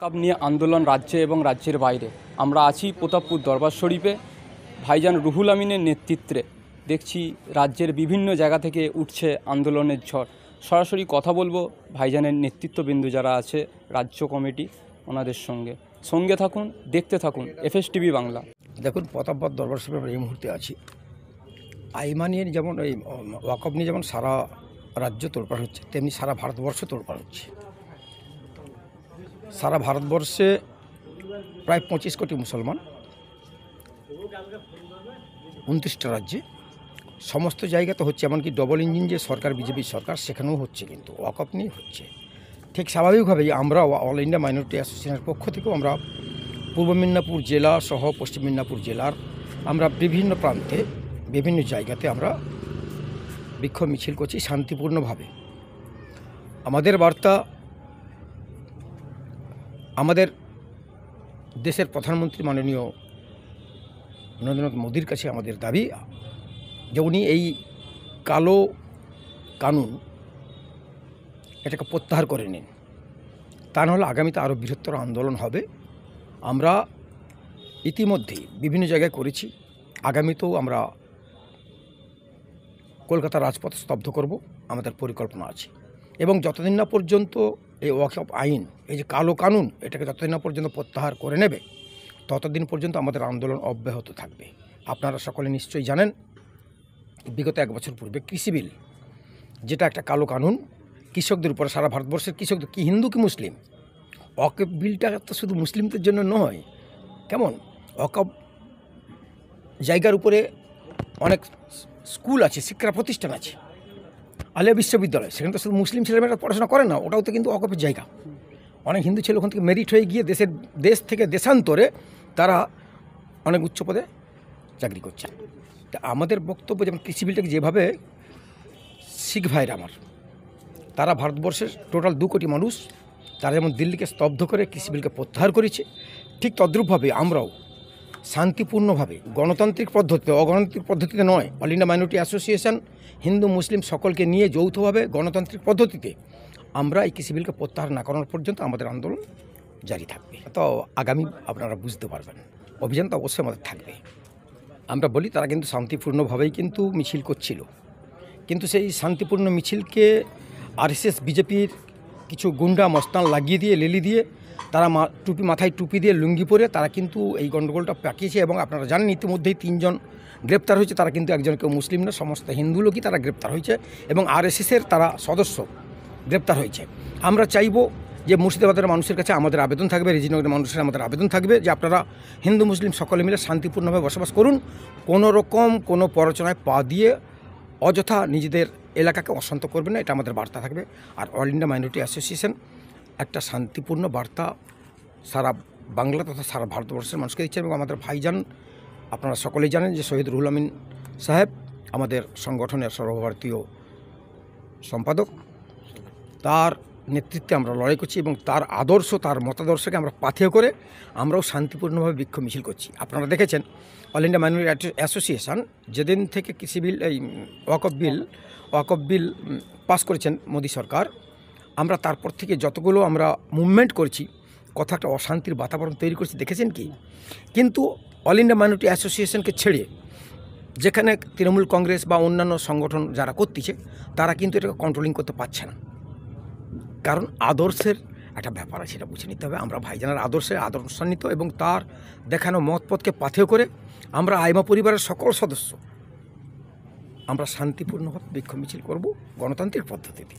Cup নিয়ে আন্দোলন রাজ্যে এবং রাজ্যের বাইরে। আমরা আছি প্রতাপপুর দরবার শরীফে। ভাইজান রুহুল আমিনের নেতৃত্বে দেখছি রাজ্যের বিভিন্ন জায়গা থেকে উঠছে আন্দোলনের ঝড়। সরাসরি কথা বলবো ভাইজানের নেতৃত্ববিন্দু যারা আছে, রাজ্য কমিটি, ওনাদের সঙ্গে থাকুন, দেখতে থাকুন FSTV বাংলা। দেখুন, প্রতাপপুর দরবার শরীফে আমরা এই মুহূর্তে আছি। আইমা নিয়ে যেমন এই ওয়াকফ নিয়ে যেমন সারা রাজ্য তোলপাড় হচ্ছে, তেমনি সারা ভারতবর্ষ তোলপাড় হচ্ছে। সারা ভারতবর্ষে প্রায় 25 কোটি মুসলমান, 29টা রাজ্যে, সমস্ত জায়গাতে হচ্ছে। এমনকি ডবল ইঞ্জিন যে সরকার, বিজেপি সরকার, সেখানেও হচ্ছে, কিন্তু ওয়াকফ নিয়ে হচ্ছে। ঠিক স্বাভাবিকভাবেই আমরা অল ইন্ডিয়া মাইনরিটি অ্যাসোসিয়েশনের পক্ষ থেকেও আমরা পূর্ব মেদিনীপুর জেলা সহ পশ্চিম মেদিনীপুর জেলার আমরা বিভিন্ন প্রান্তে, বিভিন্ন জায়গাতে আমরা বিক্ষোভ মিছিল করছি শান্তিপূর্ণভাবে। আমাদের বার্তা আমাদের দেশের প্রধানমন্ত্রী মাননীয় নরেন্দ্র মোদীর কাছে আমাদের দাবি যে উনি এই কালো কানুন এটাকে প্রত্যাহার করে নিন। তা নাহলে আগামীতে আরও বৃহত্তর আন্দোলন হবে। আমরা ইতিমধ্যেই বিভিন্ন জায়গায় করেছি, আগামীতেও আমরা কলকাতার রাজপথ স্তব্ধ করব, আমাদের পরিকল্পনা আছে। এবং যতদিন না পর্যন্ত এই ওয়াকফ আইন, এই যে কালো কানুন, এটাকে যতদিন না পর্যন্ত প্রত্যাহার করে নেবে, ততদিন পর্যন্ত আমাদের আন্দোলন অব্যাহত থাকবে। আপনারা সকলে নিশ্চয়ই জানেন, বিগত 1 বছর পূর্বে কৃষি বিল, যেটা একটা কালো কানুন, কৃষকদের উপরে, সারা ভারতবর্ষের কৃষকদের, কি হিন্দু কি মুসলিম, ওয়াকফ বিলটা তো শুধু মুসলিমদের জন্য নয়। কেমন ওয়াকফ জায়গার উপরে অনেক স্কুল আছে, শিক্ষা প্রতিষ্ঠান আছে, আলিয়া বিশ্ববিদ্যালয়, সেখানে তো শুধু মুসলিম ছেলেমেয়েরা পড়াশোনা করে না, ওটাও তো কিন্তু ওয়াকফের জায়গা। অনেক হিন্দু ছেলে ওখান থেকে মেরিট হয়ে গিয়ে দেশ থেকে দেশান্তরে তারা অনেক উচ্চ পদে চাকরি করছে। তা আমাদের বক্তব্য, যেমন কৃষি বিলটাকে যেভাবে শিখ ভাইরা আমার, তারা ভারতবর্ষের টোটাল 2 কোটি মানুষ, তারা যেমন দিল্লিকে স্তব্ধ করে কৃষি বিলকে প্রত্যাহার করেছে, ঠিক তদ্রূপভাবে আমরাও শান্তিপূর্ণভাবে, গণতান্ত্রিক পদ্ধতিতে, অগণতান্ত্রিক পদ্ধতিতে নয়, all India minority association Hindu Muslim সকলকে নিয়ে যৌথভাবে গণতান্ত্রিক পদ্ধতিতে আমরা এই কৃষি বিলকে প্রত্যাহার না করার পর্যন্ত আমাদের আন্দোলন জারি থাকবে। তো আগামী আপনারা বুঝতে পারবেন, অভিযান তো অবশ্যই আমাদের থাকবে। আমরা বলি, তারা কিন্তু শান্তিপূর্ণভাবেই কিন্তু মিছিল করছিল, কিন্তু সেই শান্তিপূর্ণ মিছিলকে RSS বিজেপির কিছু গুন্ডা মস্তান লাগিয়ে দিয়ে, লেলি দিয়ে, তারা মাথায় টুপি দিয়ে, লুঙ্গি পরে তারা কিন্তু এই গণ্ডগোলটা পাকিয়েছে। এবং আপনারা জানেন, ইতিমধ্যেই 3 জন গ্রেপ্তার হয়েছে। তারা কিন্তু একজন কেউ মুসলিম না, সমস্ত হিন্দু লোকই তারা গ্রেপ্তার হয়েছে, এবং RSSের তারা সদস্য গ্রেপ্তার হয়েছে। আমরা চাইব যে মুর্শিদাবাদের মানুষের কাছে আমাদের আবেদন থাকবে, রেজিনগরের মানুষের আমাদের আবেদন থাকবে যে আপনারা হিন্দু মুসলিম সকলে মিলে শান্তিপূর্ণভাবে বসবাস করুন। কোনো রকম কোনো প্ররোচনায় পা দিয়ে অযথা নিজেদের এলাকাকে অশান্ত করবে না, এটা আমাদের বার্তা থাকবে। আর অল ইন্ডিয়া মাইনরিটি অ্যাসোসিয়েশন একটা শান্তিপূর্ণ বার্তা সারা বাংলা তথা সারা ভারতবর্ষের মানুষকে দিচ্ছে। এবং আমাদের ভাইজান, আপনারা সকলেই জানেন যে শহীদ রুহুল আমিন সাহেব আমাদের সংগঠনের সর্বভারতীয় সম্পাদক, তার নেতৃত্বে আমরা লড়াই করছি, এবং তার আদর্শ, তার মতাদর্শকে আমরা পাথেয় করে আমরাও শান্তিপূর্ণভাবে বিক্ষোভ মিছিল করছি। আপনারা দেখেছেন, অল ইন্ডিয়া মাইনরিটি অ্যাসোসিয়েশন যেদিন থেকে কৃষি বিল, এই ওয়াকফ বিল পাস করেছেন মোদী সরকার, আমরা তারপর থেকে যতগুলো আমরা মুভমেন্ট করছি, কথা একটা অশান্তির বাতাবরণ তৈরি করছি, দেখেছেন কি? কিন্তু অল ইন্ডিয়া মাইনরিটি অ্যাসোসিয়েশনকে ছেড়ে যেখানে তৃণমূল কংগ্রেস বা অন্যান্য সংগঠন যারা করতেছে, তারা কিন্তু এটাকে কন্ট্রোলিং করতে পারছে না। কারণ আদর্শের একটা ব্যাপার আছে, সেটা বুঝে নিতে হবে। আমরা ভাইজানের আদর্শান্বিত, এবং তার দেখানো মতপথকে পাথেয় করে আমরা আইমা পরিবারের সকল সদস্য আমরা শান্তিপূর্ণভাবে বিক্ষোভ মিছিল করব গণতান্ত্রিক পদ্ধতিতে।